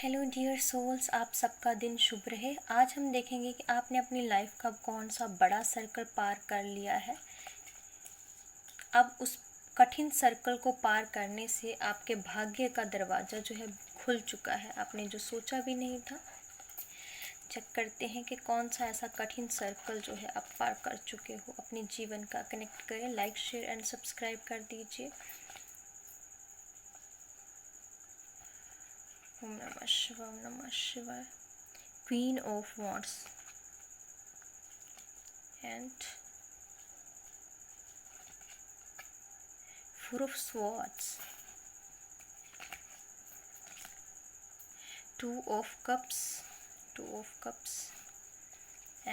Hello dear souls, आप सबका दिन शुभ रहे। आज हम देखेंगे कि आपने अपनी लाइफ का कौन सा बड़ा सर्कल पार कर लिया है। अब उस कठिन सर्कल को पार करने से आपके भाग्य का दरवाज़ा जो है खुल चुका है, आपने जो सोचा भी नहीं था। चेक करते हैं कि कौन सा ऐसा कठिन सर्कल जो है आप पार कर चुके हो अपने जीवन का। कनेक्ट करें, लाइक शेयर एंड सब्सक्राइब कर दीजिए। ओम नमः शिवाय, ओम नमः शिवाय। Queen of wands and Four of Swords, Two of Cups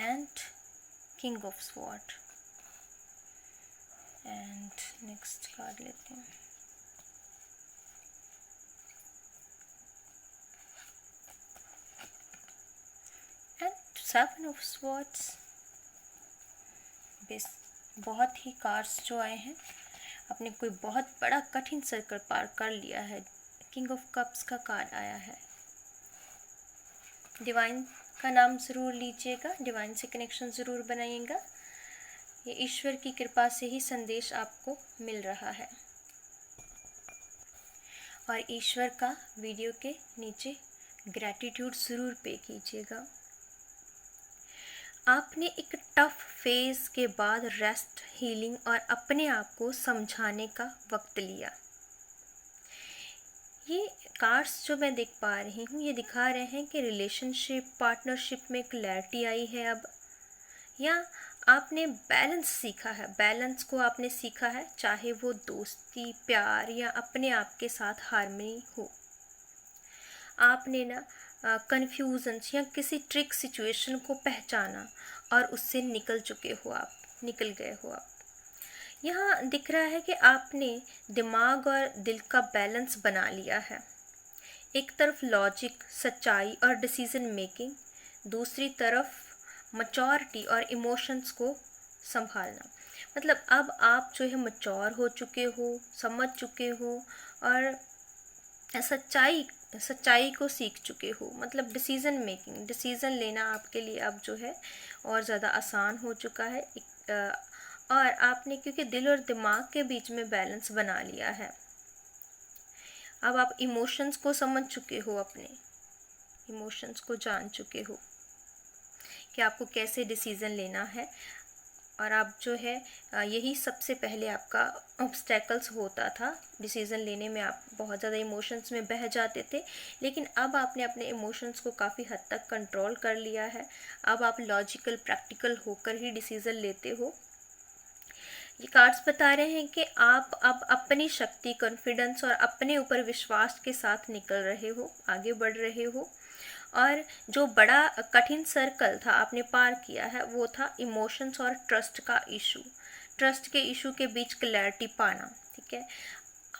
and King of Swords। and next card लेते हैं। and Seven of Swords। बहुत ही कार्ड्स जो आए हैं, आपने कोई बहुत बड़ा कठिन सर्कल पार कर लिया है। किंग ऑफ कप्स का कार्ड आया है। डिवाइन का नाम ज़रूर लीजिएगा, डिवाइन से कनेक्शन ज़रूर बनाइएगा। ये ईश्वर की कृपा से ही संदेश आपको मिल रहा है। और ईश्वर का वीडियो के नीचे ग्रैटिट्यूड ज़रूर पे कीजिएगा। आपने एक टफ फेज के बाद रेस्ट, हीलिंग और अपने आप को समझाने का वक्त लिया। ये कार्ड्स जो मैं देख पा रही हूँ, ये दिखा रहे हैं कि रिलेशनशिप, पार्टनरशिप में क्लैरिटी आई है अब, या आपने बैलेंस सीखा है। बैलेंस को आपने सीखा है, चाहे वो दोस्ती, प्यार या अपने आप के साथ हार्मनी हो। आपने ना कन्फ्यूजन या किसी ट्रिक सिचुएशन को पहचाना और उससे निकल गए हो आप। यहाँ दिख रहा है कि आपने दिमाग और दिल का बैलेंस बना लिया है। एक तरफ लॉजिक, सच्चाई और डिसीजन मेकिंग, दूसरी तरफ मैच्योरिटी और इमोशंस को संभालना। मतलब अब आप जो है मैच्योर हो चुके हो, समझ चुके हो और सच्चाई को सीख चुके हो। मतलब डिसीजन लेना आपके लिए अब जो है और ज़्यादा आसान हो चुका है। और आपने क्योंकि दिल और दिमाग के बीच में बैलेंस बना लिया है। अब आप इमोशंस को समझ चुके हो, अपने इमोशंस को जान चुके हो कि आपको कैसे डिसीज़न लेना है। और आप जो है यही सबसे पहले आपका ऑब्स्टेकल्स होता था डिसीज़न लेने में। आप बहुत ज़्यादा इमोशंस में बह जाते थे, लेकिन अब आपने अपने इमोशंस को काफ़ी हद तक कंट्रोल कर लिया है। अब आप लॉजिकल, प्रैक्टिकल होकर ही डिसीज़न लेते हो। ये कार्ड्स बता रहे हैं कि आप अब अपनी शक्ति, कॉन्फिडेंस और अपने ऊपर विश्वास के साथ निकल रहे हो, आगे बढ़ रहे हो। और जो बड़ा कठिन सर्कल था आपने पार किया है, वो था इमोशंस और ट्रस्ट का इशू। ट्रस्ट के इशू के बीच क्लैरिटी पाना, ठीक है।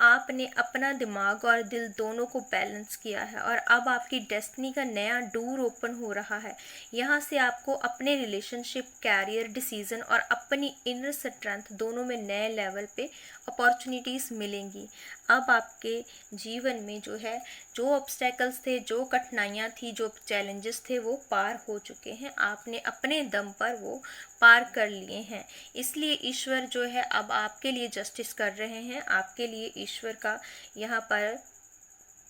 आपने अपना दिमाग और दिल दोनों को बैलेंस किया है और अब आपकी डेस्टिनी का नया डोर ओपन हो रहा है। यहाँ से आपको अपने रिलेशनशिप, कैरियर, डिसीजन और अपनी इनर स्ट्रेंथ दोनों में नए लेवल पे अपॉर्चुनिटीज़ मिलेंगी। अब आपके जीवन में जो है, जो ऑब्स्टेकल्स थे, जो कठिनाइयाँ थी, जो चैलेंजेस थे, वो पार हो चुके हैं। आपने अपने दम पर वो पार कर लिए हैं। इसलिए ईश्वर जो है अब आपके लिए जस्टिस कर रहे हैं। आपके लिए ईश्वर का यहाँ पर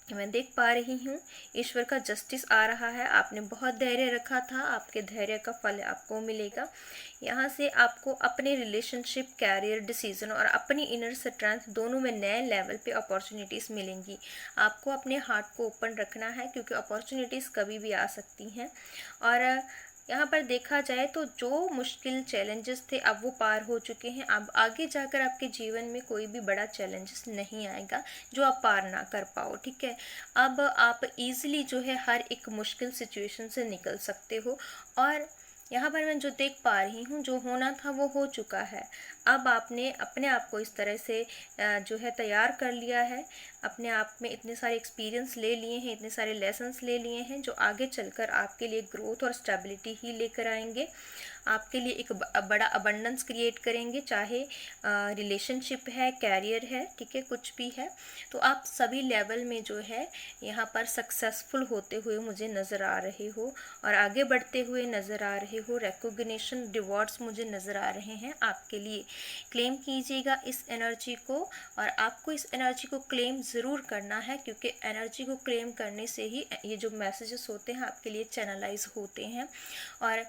मैं देख पा रही हूँ, ईश्वर का जस्टिस आ रहा है। आपने बहुत धैर्य रखा था, आपके धैर्य का फल आपको मिलेगा। यहाँ से आपको अपने रिलेशनशिप, कैरियर, डिसीजन और अपनी इनर स्ट्रेंथ दोनों में नए लेवल पे अपॉर्चुनिटीज़ मिलेंगी। आपको अपने हार्ट को ओपन रखना है, क्योंकि अपॉर्चुनिटीज़ कभी भी आ सकती हैं। और यहाँ पर देखा जाए तो जो मुश्किल चैलेंजेस थे अब वो पार हो चुके हैं। अब आगे जाकर आपके जीवन में कोई भी बड़ा चैलेंजेस नहीं आएगा जो आप पार ना कर पाओ, ठीक है। अब आप इजीली जो है हर एक मुश्किल सिचुएशन से निकल सकते हो। और यहाँ पर मैं जो देख पा रही हूँ, जो होना था वो हो चुका है। अब आपने अपने आप को इस तरह से जो है तैयार कर लिया है, अपने आप में इतने सारे एक्सपीरियंस ले लिए हैं, इतने सारे लेसन्स ले लिए हैं जो आगे चलकर आपके लिए ग्रोथ और स्टेबिलिटी ही लेकर आएंगे, आपके लिए एक बड़ा अबंडेंस क्रिएट करेंगे, चाहे रिलेशनशिप है, कैरियर है, ठीक है, कुछ भी है। तो आप सभी लेवल में जो है यहाँ पर सक्सेसफुल होते हुए मुझे नज़र आ रहे हो और आगे बढ़ते हुए नज़र आ रहे हो। रिकॉग्निशन, रिवॉर्ड्स मुझे नज़र आ रहे हैं आपके लिए। क्लेम कीजिएगा इस एनर्जी को, और आपको इस एनर्जी को क्लेम ज़रूर करना है, क्योंकि एनर्जी को क्लेम करने से ही ये जो मैसेजेस होते हैं आपके लिए चैनलाइज होते हैं। और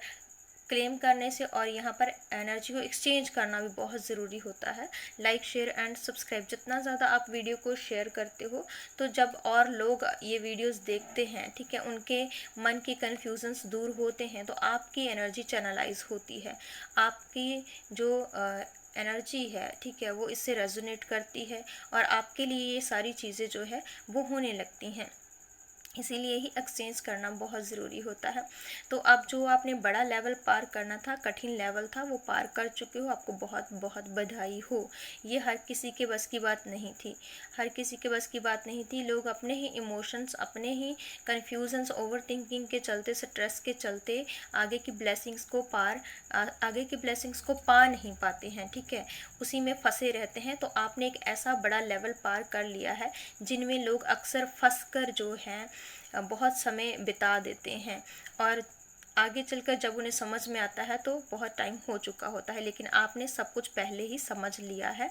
क्लेम करने से और यहाँ पर एनर्जी को एक्सचेंज करना भी बहुत ज़रूरी होता है। लाइक, शेयर एंड सब्सक्राइब, जितना ज़्यादा आप वीडियो को शेयर करते हो तो जब और लोग ये वीडियोस देखते हैं, ठीक है, उनके मन के कन्फ्यूजन्स दूर होते हैं, तो आपकी एनर्जी चैनलाइज होती है, आपकी जो एनर्जी है, ठीक है, वो इससे रेजोनेट करती है और आपके लिए ये सारी चीज़ें जो है वो होने लगती हैं। इसीलिए ही एक्सचेंज करना बहुत ज़रूरी होता है। तो अब जो आपने बड़ा लेवल पार करना था, कठिन लेवल था, वो पार कर चुके हो, आपको बहुत बहुत बधाई हो। ये हर किसी के बस की बात नहीं थी, हर किसी के बस की बात नहीं थी। लोग अपने ही इमोशंस, अपने ही कन्फ्यूजन्स, ओवर थिंकिंग के चलते, स्ट्रेस के चलते आगे की ब्लेसिंग्स को पा नहीं पाते हैं, ठीक है, उसी में फंसे रहते हैं। तो आपने एक ऐसा बड़ा लेवल पार कर लिया है जिनमें लोग अक्सर फंस कर जो है बहुत समय बिता देते हैं, और आगे चलकर जब उन्हें समझ में आता है तो बहुत टाइम हो चुका होता है। लेकिन आपने सब कुछ पहले ही समझ लिया है,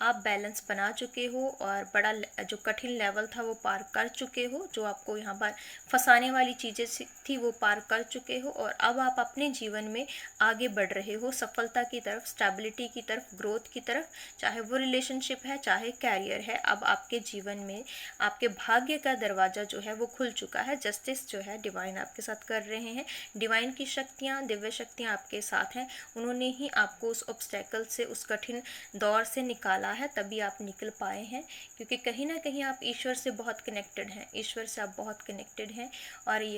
आप बैलेंस बना चुके हो और बड़ा जो कठिन लेवल था वो पार कर चुके हो, जो आपको यहाँ पर फंसाने वाली चीज़ें थी वो पार कर चुके हो, और अब आप अपने जीवन में आगे बढ़ रहे हो सफलता की तरफ, स्टेबिलिटी की तरफ, ग्रोथ की तरफ, चाहे वो रिलेशनशिप है, चाहे कैरियर है। अब आपके जीवन में आपके भाग्य का दरवाज़ा जो है वो खुल चुका है। जस्टिस जो है डिवाइन आपके साथ कर रहे हैं, डिवाइन की शक्तियाँ, दिव्य शक्तियाँ आपके साथ हैं, उन्होंने ही आपको उस ऑब्स्टेकल से, उस कठिन दौर से निकाला है, तभी आप निकल पाए हैं, क्योंकि कहीं ना कहीं आप ईश्वर से बहुत कनेक्टेड हैं, ईश्वर से आप बहुत कनेक्टेड हैं। और ये